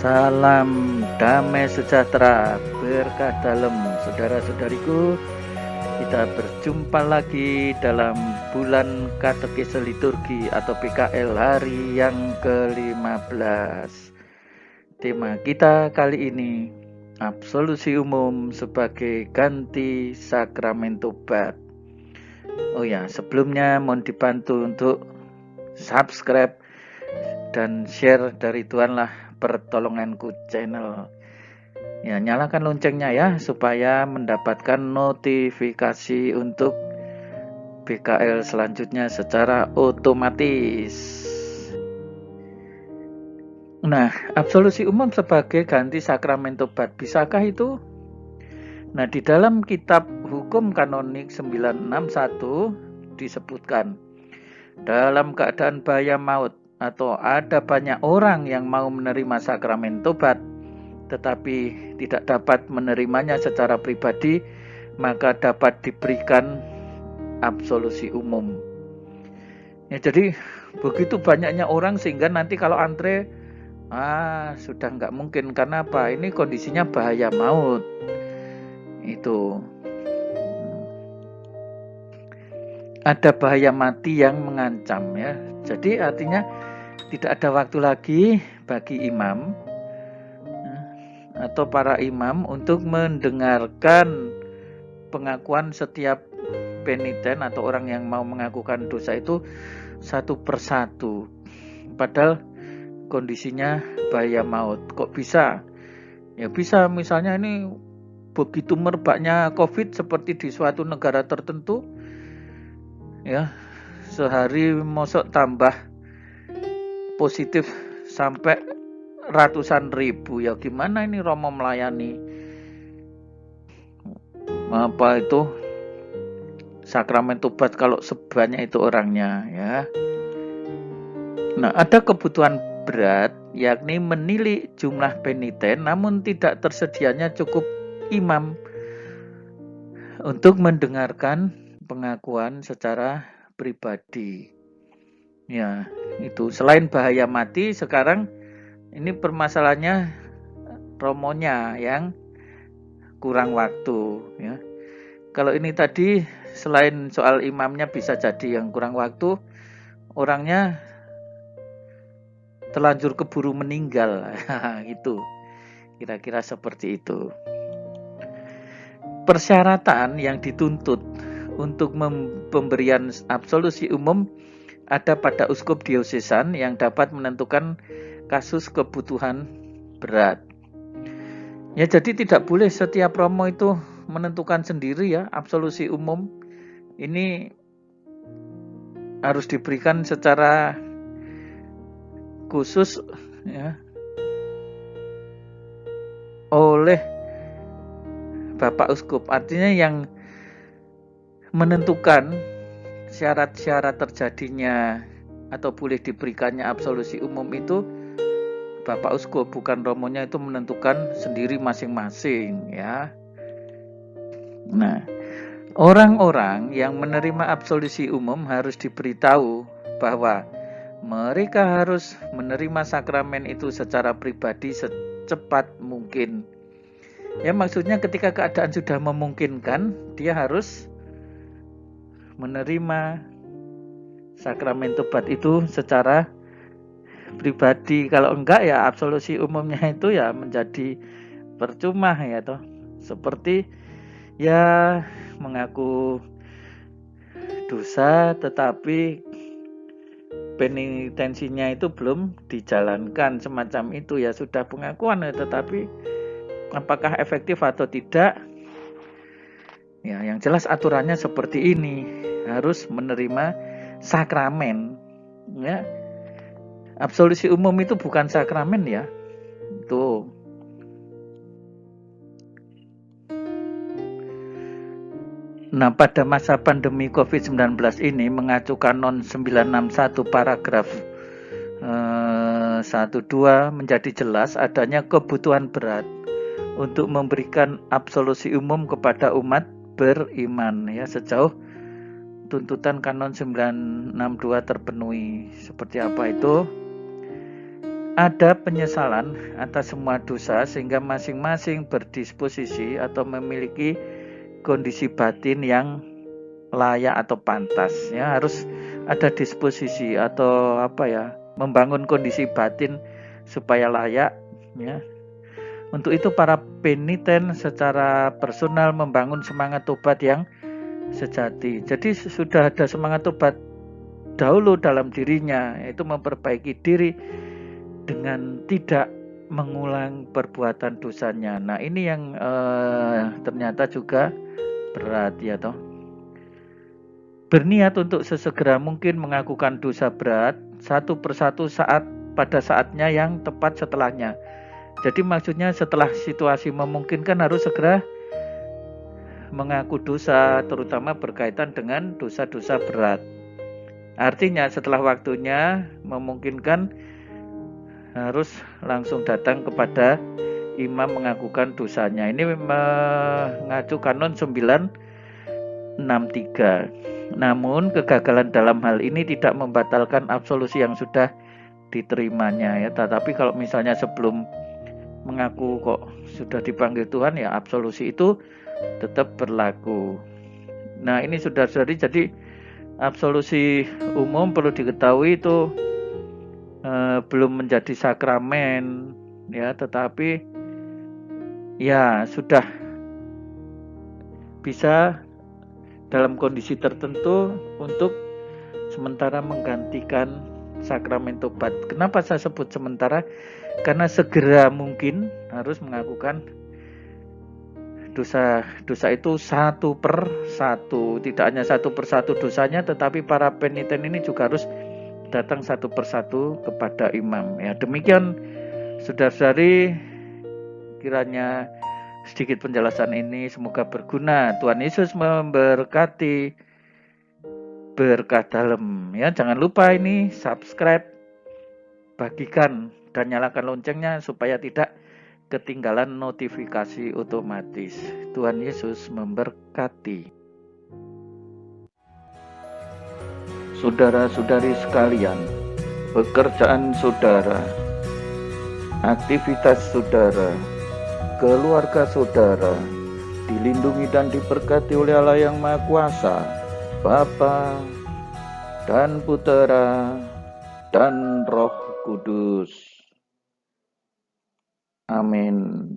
Salam damai sejahtera, berkah dalam saudara-saudariku. Kita berjumpa lagi dalam bulan Katekese Liturgi atau PKL hari yang ke-15. Tema kita kali ini, absolusi umum sebagai ganti sakramen tobat. Oh ya, sebelumnya mohon dibantu untuk subscribe dan share dari Tuhan lah Pertolonganku channel. Ya, nyalakan loncengnya ya supaya mendapatkan notifikasi untuk PKL selanjutnya secara otomatis. Nah, absolusi umum sebagai ganti sakramen tobat, bisakah itu? Nah, di dalam kitab Hukum Kanonik 961 disebutkan, dalam keadaan bahaya maut atau ada banyak orang yang mau menerima sakramen tobat tetapi tidak dapat menerimanya secara pribadi, maka dapat diberikan absolusi umum. Ya, jadi begitu banyaknya orang sehingga nanti kalau antre sudah nggak mungkin. Karena apa? Ini kondisinya bahaya maut. Itu ada bahaya mati yang mengancam ya. Jadi artinya tidak ada waktu lagi bagi imam atau para imam untuk mendengarkan pengakuan setiap peniten atau orang yang mau mengakukan dosa itu satu persatu. Padahal kondisinya bahaya maut. Kok bisa? Ya bisa, misalnya ini begitu merebaknya COVID seperti di suatu negara tertentu, ya sehari mosok tambah positif sampai ratusan ribu. Ya gimana ini Romo melayani apa itu sakramen tobat kalau sebanyak itu orangnya ya. Nah, ada kebutuhan berat yakni menilik jumlah peniten namun tidak tersedianya cukup imam untuk mendengarkan pengakuan secara pribadi. Ya, itu selain bahaya mati, sekarang ini permasalahannya romonya yang kurang waktu ya. Kalau ini tadi selain soal imamnya bisa jadi yang kurang waktu, orangnya terlanjur keburu meninggal. Gitu. Kira-kira seperti itu. Persyaratan yang dituntut untuk pemberian absolusi umum ada pada uskup diosesan yang dapat menentukan kasus kebutuhan berat. Ya, jadi tidak boleh setiap romo itu menentukan sendiri ya absolusi umum. Ini harus diberikan secara khusus ya oleh Bapak Uskup. Artinya yang menentukan syarat-syarat terjadinya atau boleh diberikannya absolusi umum itu Bapak Uskup, bukan romonya itu menentukan sendiri masing-masing ya. Nah, orang-orang yang menerima absolusi umum harus diberitahu bahwa mereka harus menerima sakramen itu secara pribadi secepat mungkin. Ya, maksudnya ketika keadaan sudah memungkinkan, dia harus menerima sakramen tobat itu secara pribadi. Kalau enggak ya absolusi umumnya itu ya menjadi percuma ya toh. Seperti ya mengaku dosa tetapi penitensinya itu belum dijalankan, semacam itu ya, sudah pengakuan ya, tetapi apakah efektif atau tidak? Ya, yang jelas aturannya seperti ini, harus menerima sakramen. Ya, absolusi umum itu bukan sakramen ya. Tuh. Nah, pada masa pandemi COVID-19 ini mengacu Kanon 961 paragraf 1-2 menjadi jelas adanya kebutuhan berat untuk memberikan absolusi umum kepada umat beriman ya sejauh tuntutan Kanon 962 terpenuhi. Seperti apa itu? ada penyesalan atas semua dosa sehingga masing-masing berdisposisi atau memiliki kondisi batin yang layak atau pantas, ya. Harus ada disposisi atau membangun kondisi batin supaya layak, ya. Untuk itu para peniten secara personal membangun semangat tobat yang sejati. Jadi sudah ada semangat tobat dahulu dalam dirinya, yaitu memperbaiki diri dengan tidak mengulang perbuatan dosanya. Nah, ini yang ternyata juga berat, ya toh. Berniat untuk sesegera mungkin mengakukan dosa berat satu persatu pada saatnya yang tepat setelahnya. Jadi maksudnya setelah situasi memungkinkan harus segera mengaku dosa, terutama berkaitan dengan dosa-dosa berat. Artinya setelah waktunya memungkinkan harus langsung datang kepada imam mengakukan dosanya. Ini mengacu kanon 963. Namun kegagalan dalam hal ini tidak membatalkan absolusi yang sudah diterimanya, ya. Tetapi kalau misalnya sebelum mengaku kok sudah dipanggil Tuhan, ya absolusi itu tetap berlaku. Nah, ini saudara-saudari, jadi absolusi umum perlu diketahui itu belum menjadi sakramen, ya, tetapi ya sudah bisa dalam kondisi tertentu untuk sementara menggantikan sakramen tobat. Kenapa saya sebut sementara? Karena segera mungkin harus mengakukan dosa itu satu per satu. Tidak hanya satu per satu dosanya, tetapi para peniten ini juga harus datang satu per satu kepada imam. Ya, demikian saudara-saudari, kiranya sedikit penjelasan ini semoga berguna. Tuhan Yesus memberkati berkah dalam, ya. Jangan lupa ini subscribe, bagikan dan nyalakan loncengnya supaya tidak ketinggalan notifikasi otomatis. Tuhan Yesus memberkati. Saudara-saudari sekalian, pekerjaan saudara, aktivitas saudara, keluarga saudara dilindungi dan diberkati oleh Allah yang Maha Kuasa, Bapa dan Putera dan Roh Kudus. Amin.